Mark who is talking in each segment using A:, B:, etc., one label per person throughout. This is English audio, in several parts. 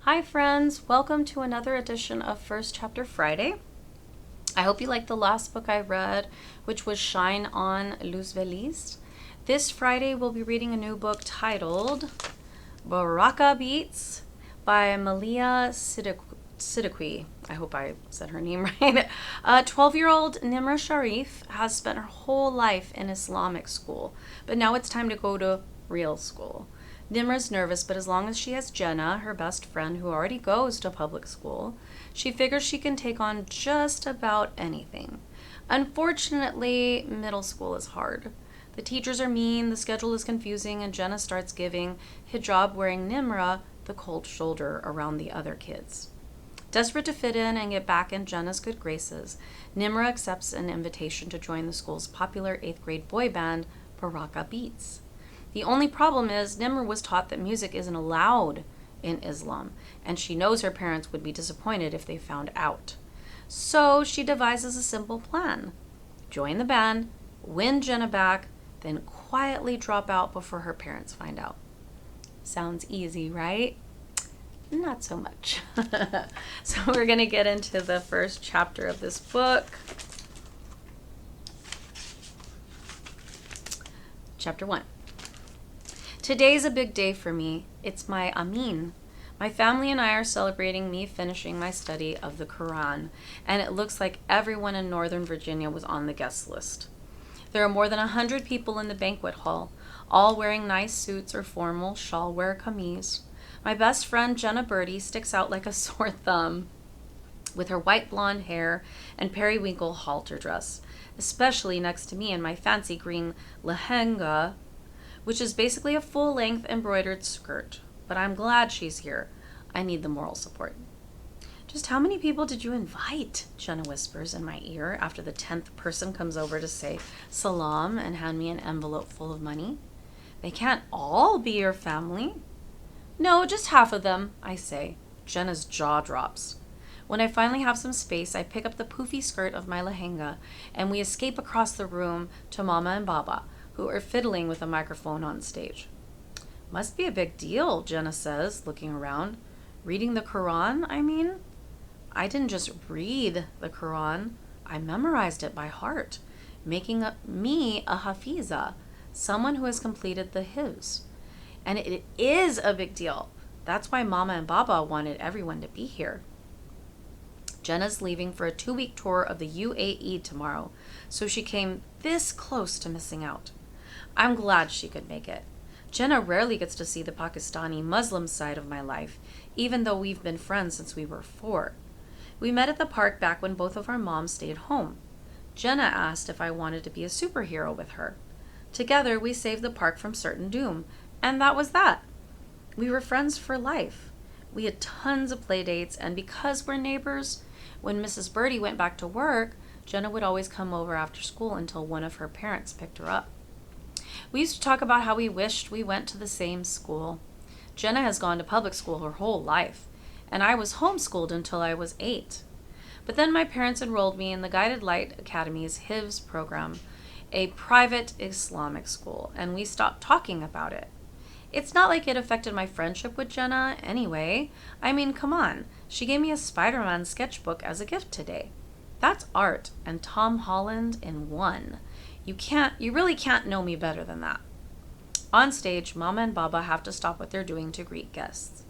A: Hi friends, welcome to another edition of First Chapter Friday. I hope you liked the last book I read, which was Shine On Luz Feliz. This Friday we'll be reading a new book titled Barakah Beats by Maleeha Siddiqui. I hope I said her name right. 12-year-old Nimra Sharif has spent her whole life in Islamic school, but now it's time to go to real school. Nimra's nervous, but as long as she has Jenna, her best friend who already goes to public school, she figures she can take on just about anything. Unfortunately, middle school is hard. The teachers are mean, the schedule is confusing, and Jenna starts giving hijab-wearing Nimra the cold shoulder around the other kids. Desperate to fit in and get back in Jenna's good graces, Nimra accepts an invitation to join the school's popular 8th grade boy band, Barakah Beats. The only problem is Nimra was taught that music isn't allowed in Islam, and she knows her parents would be disappointed if they found out. So she devises a simple plan. Join the band, win Jenna back, then quietly drop out before her parents find out. Sounds easy, right? Not so much. So we're going to get into the first chapter of this book. Chapter 1. Today's a big day for me. It's my Amin. My family and I are celebrating me finishing my study of the Quran, and it looks like everyone in Northern Virginia was on the guest list. There are more than 100 people in the banquet hall, all wearing nice suits or formal shawl-wear kameez. My best friend, Jenna Birdie, sticks out like a sore thumb with her white blonde hair and periwinkle halter dress, especially next to me in my fancy green lehenga, which is basically a full-length embroidered skirt. But I'm glad she's here. I need the moral support. Just how many people did you invite? Jenna whispers in my ear after the 10th person comes over to say salam and hand me an envelope full of money. They can't all be your family. No, just half of them, I say. Jenna's jaw drops. When I finally have some space, I pick up the poofy skirt of my lehenga and we escape across the room to Mama and Baba, who are fiddling with a microphone on stage. Must be a big deal, Jenna says, looking around. Reading the Quran, I mean? I didn't just read the Quran, I memorized it by heart, making me a hafiza, someone who has completed the hifz. And it is a big deal. That's why Mama and Baba wanted everyone to be here. Jenna's leaving for a 2-week tour of the UAE tomorrow, so she came this close to missing out. I'm glad she could make it. Jenna rarely gets to see the Pakistani Muslim side of my life, even though we've been friends since we were 4. We met at the park back when both of our moms stayed home. Jenna asked if I wanted to be a superhero with her. Together, we saved the park from certain doom, and that was that. We were friends for life. We had tons of play dates, and because we're neighbors, when Mrs. Birdie went back to work, Jenna would always come over after school until one of her parents picked her up. We used to talk about how we wished we went to the same school. Jenna has gone to public school her whole life, and I was homeschooled until I was 8. But then my parents enrolled me in the Guided Light Academy's hifz program, a private Islamic school, and we stopped talking about it. It's not like it affected my friendship with Jenna anyway. I mean, come on. She gave me a Spider-Man sketchbook as a gift today. That's art and Tom Holland in one. You really can't know me better than that. On stage, Mama and Baba have to stop what they're doing to greet guests.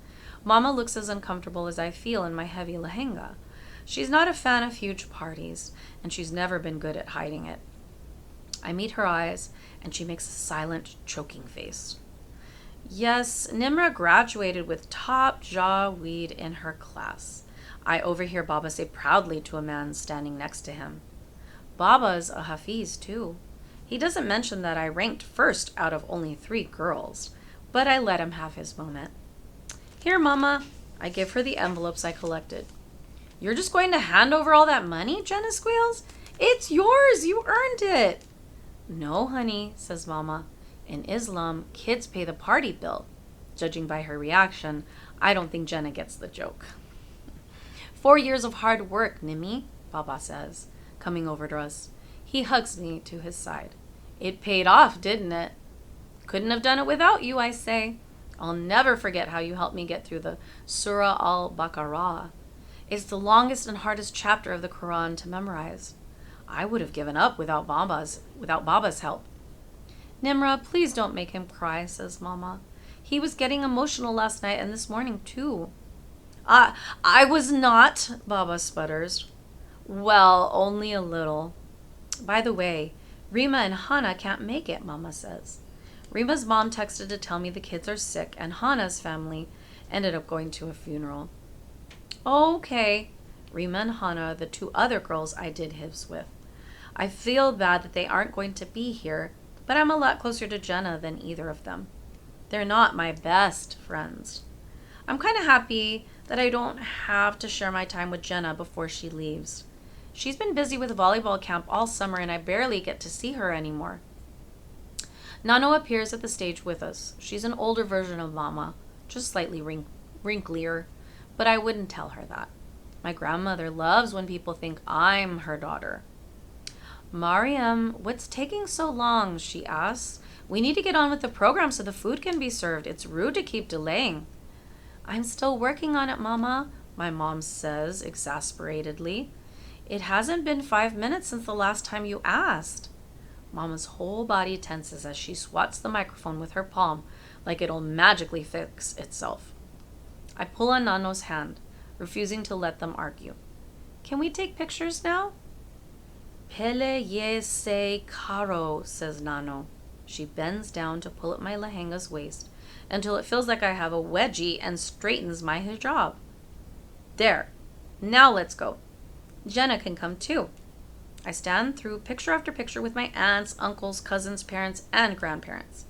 A: Mama looks as uncomfortable as I feel in my heavy lehenga. She's not a fan of huge parties, and she's never been good at hiding it. I meet her eyes, and she makes a silent, choking face. Yes, Nimra graduated with top jaw weed in her class. I overhear Baba say proudly to a man standing next to him. Baba's a hafiz, too. He doesn't mention that I ranked first out of only 3 girls, but I let him have his moment. Here, Mama. I give her the envelopes I collected. You're just going to hand over all that money? Jenna squeals. It's yours. You earned it. No, honey, says Mama. In Islam, kids pay the party bill. Judging by her reaction, I don't think Jenna gets the joke. 4 years of hard work, Nimmy, Baba says, coming over to us. He hugs me to his side. It paid off, didn't it? Couldn't have done it without you, I say. I'll never forget how you helped me get through the Surah al-Baqarah. It's the longest and hardest chapter of the Quran to memorize. I would have given up without Baba's help. Nimra, please don't make him cry, says Mama. He was getting emotional last night and this morning too. I was not, Baba sputters. Well, only a little. By the way, Rima and Hannah can't make it, Mama says. Rima's mom texted to tell me the kids are sick and Hannah's family ended up going to a funeral. Okay. Rima and Hannah are the two other girls I did hifz with. I feel bad that they aren't going to be here, but I'm a lot closer to Jenna than either of them. They're not my best friends. I'm kind of happy that I don't have to share my time with Jenna before she leaves. She's been busy with volleyball camp all summer and I barely get to see her anymore. Nano appears at the stage with us. She's an older version of Mama, just slightly wrinklier, but I wouldn't tell her that. My grandmother loves when people think I'm her daughter. Mariam, what's taking so long? She asks. We need to get on with the program so the food can be served. It's rude to keep delaying. I'm still working on it, Mama, my mom says exasperatedly. It hasn't been 5 minutes since the last time you asked. Mama's whole body tenses as she swats the microphone with her palm like it'll magically fix itself. I pull on Nano's hand, refusing to let them argue. Can we take pictures now? Pele ye se karo, says Nano. She bends down to pull at my lehenga's waist until it feels like I have a wedgie and straightens my hijab. There. Now let's go. Jenna can come too. I stand through picture after picture with my aunts, uncles, cousins, parents, and grandparents.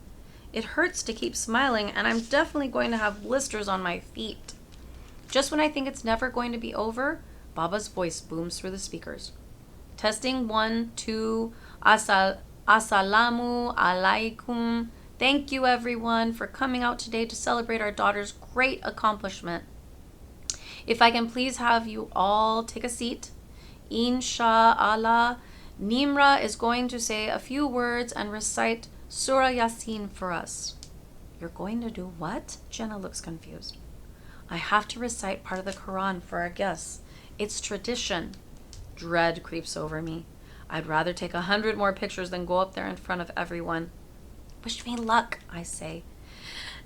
A: It hurts to keep smiling, and I'm definitely going to have blisters on my feet. Just when I think it's never going to be over, Baba's voice booms through the speakers. Testing 1, 2, assalamu alaikum. Thank you everyone for coming out today to celebrate our daughter's great accomplishment. If I can please have you all take a seat. Insha'Allah, Nimra is going to say a few words and recite Surah Yasin for us. You're going to do what? Jenna looks confused. I have to recite part of the Quran for our guests. It's tradition. Dread creeps over me. I'd rather take 100 more pictures than go up there in front of everyone. Wish me luck, I say.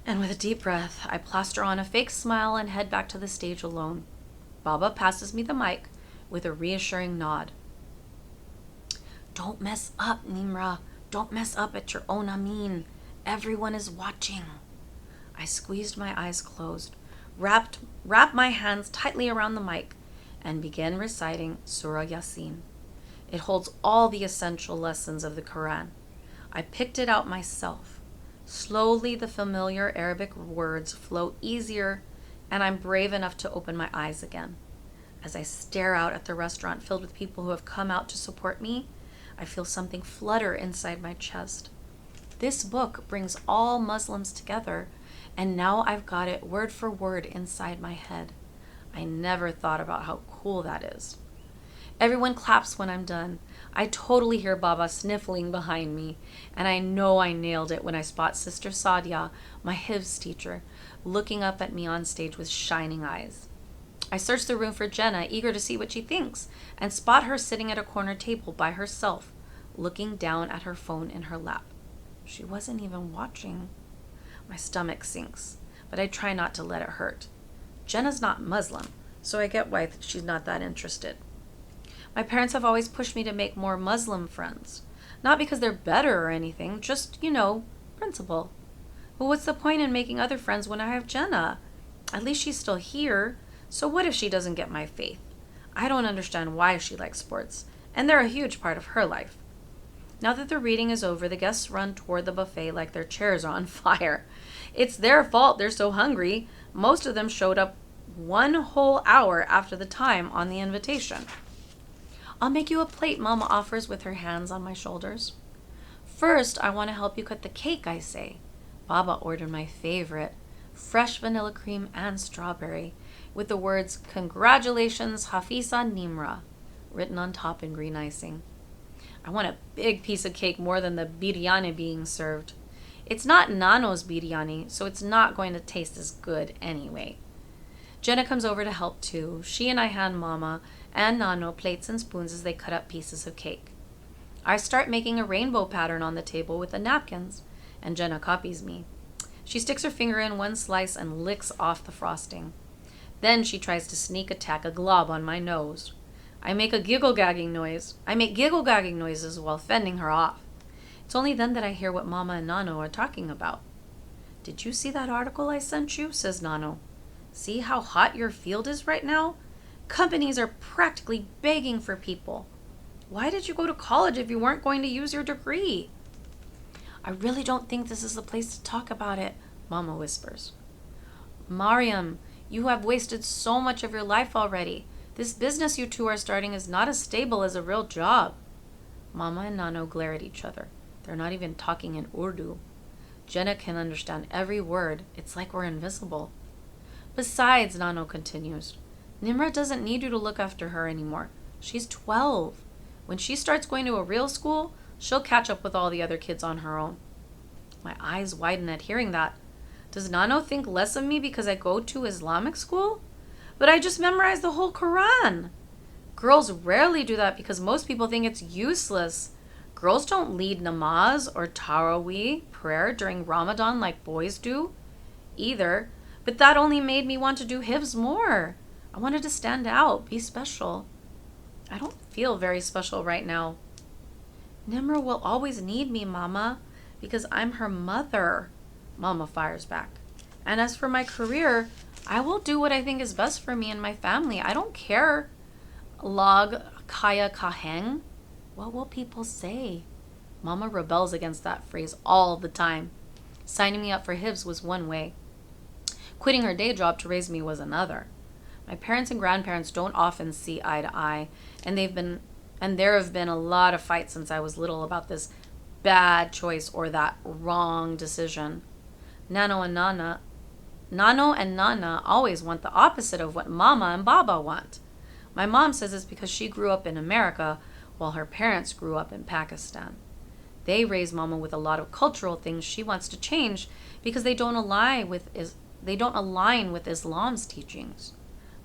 A: And with a deep breath, I plaster on a fake smile and head back to the stage alone. Baba passes me the mic with a reassuring nod. Don't mess up, Nimra. Don't mess up at your own Amin. Everyone is watching. I squeezed my eyes closed, wrapped my hands tightly around the mic, and began reciting Surah Yasin. It holds all the essential lessons of the Quran. I picked it out myself. Slowly, the familiar Arabic words flow easier, and I'm brave enough to open my eyes again. As I stare out at the restaurant filled with people who have come out to support me, I feel something flutter inside my chest. This book brings all Muslims together, and now I've got it word for word inside my head. I never thought about how cool that is. Everyone claps when I'm done. I totally hear Baba sniffling behind me, and I know I nailed it when I spot Sister Sadia, my hifz teacher, looking up at me on stage with shining eyes. I search the room for Jenna, eager to see what she thinks, and spot her sitting at a corner table by herself, looking down at her phone in her lap. She wasn't even watching. My stomach sinks, but I try not to let it hurt. Jenna's not Muslim, so I get why she's not that interested. My parents have always pushed me to make more Muslim friends. Not because they're better or anything, just, principle. But what's the point in making other friends when I have Jenna? At least she's still here. So what if she doesn't get my faith? I don't understand why she likes sports, and they're a huge part of her life. Now that the reading is over, the guests run toward the buffet like their chairs are on fire. It's their fault they're so hungry. Most of them showed up 1 whole hour after the time on the invitation. I'll make you a plate, Mama offers with her hands on my shoulders. First, I want to help you cut the cake, I say. Baba ordered my favorite, fresh vanilla cream and strawberry, with the words, "Congratulations, Hafiza Nimra," written on top in green icing. I want a big piece of cake more than the biryani being served. It's not Nano's biryani, so it's not going to taste as good anyway. Jenna comes over to help too. She and I hand Mama and Nano plates and spoons as they cut up pieces of cake. I start making a rainbow pattern on the table with the napkins, and Jenna copies me. She sticks her finger in one slice and licks off the frosting. Then she tries to sneak attack a glob on my nose. I make giggle-gagging noises while fending her off. It's only then that I hear what Mama and Nano are talking about. "Did you see that article I sent you?" says Nano. "See how hot your field is right now? Companies are practically begging for people. Why did you go to college if you weren't going to use your degree?" "I really don't think this is the place to talk about it," Mama whispers. "Mariam, you have wasted so much of your life already. This business you two are starting is not as stable as a real job." Mama and Nano glare at each other. They're not even talking in Urdu. Jenna can understand every word. It's like we're invisible. "Besides," Nano continues, "Nimra doesn't need you to look after her anymore. She's 12. When she starts going to a real school, she'll catch up with all the other kids on her own." My eyes widen at hearing that. Does Nano think less of me because I go to Islamic school? But I just memorized the whole Quran. Girls rarely do that because most people think it's useless. Girls don't lead namaz or Taraweeh prayer during Ramadan like boys do either. But that only made me want to do hifz more. I wanted to stand out, be special. I don't feel very special right now. "Nimra will always need me, Mama, because I'm her mother," Mama fires back. "And as for my career, I will do what I think is best for me and my family. I don't care. Log kaya kaheng. What will people say?" Mama rebels against that phrase all the time. Signing me up for hifz was one way. Quitting her day job to raise me was another. My parents and grandparents don't often see eye to eye, and there have been a lot of fights since I was little about this bad choice or that wrong decision. Nano and Nana always want the opposite of what Mama and Baba want. My mom says it's because she grew up in America while her parents grew up in Pakistan. They raise Mama with a lot of cultural things she wants to change because they don't align with Islam's teachings.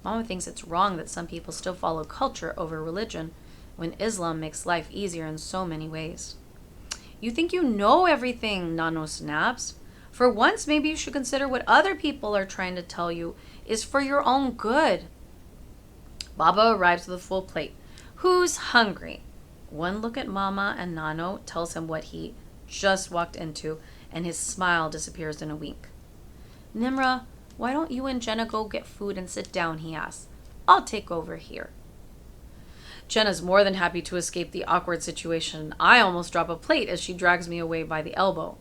A: Mama thinks it's wrong that some people still follow culture over religion when Islam makes life easier in so many ways. "You think you know everything," Nano snaps. "For once, maybe you should consider what other people are trying to tell you is for your own good." Baba arrives with a full plate. Who's hungry? One look at Mama and Nano tells him what he just walked into, and his smile disappears in a wink. "Nimra, why don't you and Jenna go get food and sit down?" he asks. "I'll take over here." Jenna's more than happy to escape the awkward situation. I almost drop a plate as she drags me away by the elbow.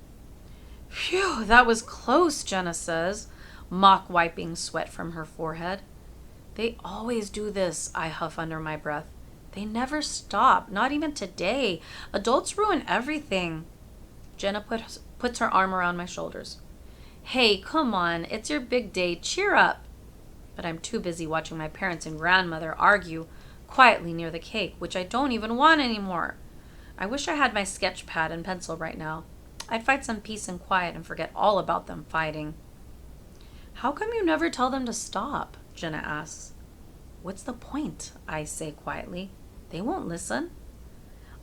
A: "Phew, that was close," Jenna says, mock wiping sweat from her forehead. "They always do this," I huff under my breath. "They never stop, not even today. Adults ruin everything." Jenna puts her arm around my shoulders. "Hey, come on, it's your big day, cheer up." But I'm too busy watching my parents and grandmother argue quietly near the cake, which I don't even want anymore. I wish I had my sketch pad and pencil right now. I'd find some peace and quiet and forget all about them fighting. "How come you never tell them to stop?" Jenna asks. "What's the point?" I say quietly. "They won't listen."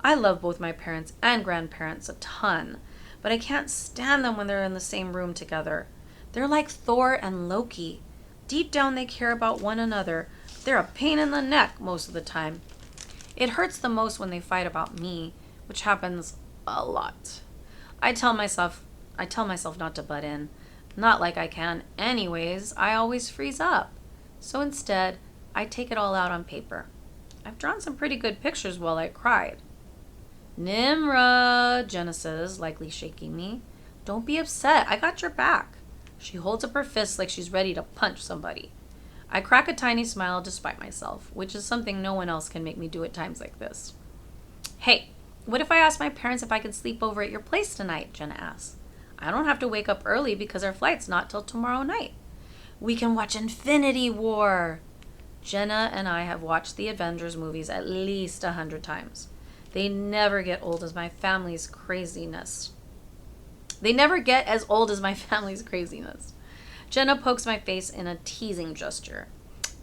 A: I love both my parents and grandparents a ton, but I can't stand them when they're in the same room together. They're like Thor and Loki. Deep down they care about one another. They're a pain in the neck most of the time. It hurts the most when they fight about me, which happens a lot. I tell myself not to butt in. Not like I can anyways. I always freeze up. So instead, I take it all out on paper. I've drawn some pretty good pictures while I cried. "Nimra," Jenna says, likely shaking me. "Don't be upset. I got your back." She holds up her fist like she's ready to punch somebody. I crack a tiny smile despite myself, which is something no one else can make me do at times like this. "Hey, what if I asked my parents if I could sleep over at your place tonight?" Jenna asks. "I don't have to wake up early because our flight's not till tomorrow night. We can watch Infinity War." Jenna and I have watched the Avengers movies at least 100 times. They never get old as my family's craziness. They never get as old as my family's craziness. Jenna pokes my face in a teasing gesture.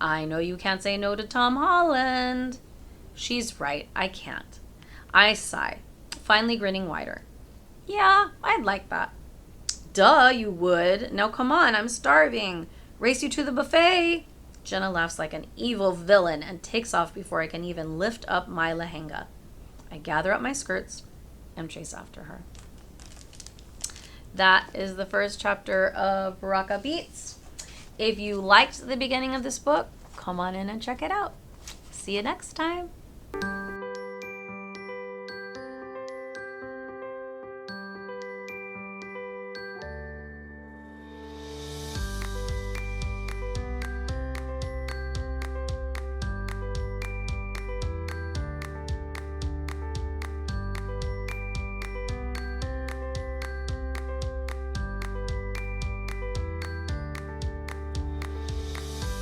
A: I know you can't say no to Tom Holland. She's right, I can't. I sigh, finally grinning wider. Yeah, I'd like that. Duh, you would. Now come on, I'm starving. Race you to the buffet. Jenna laughs like an evil villain and takes off before I can even lift up my lehenga. I gather up my skirts and chase after her. That is the first chapter of Barakah Beats. If you liked the beginning of this book, come on in and check it out. See you next time.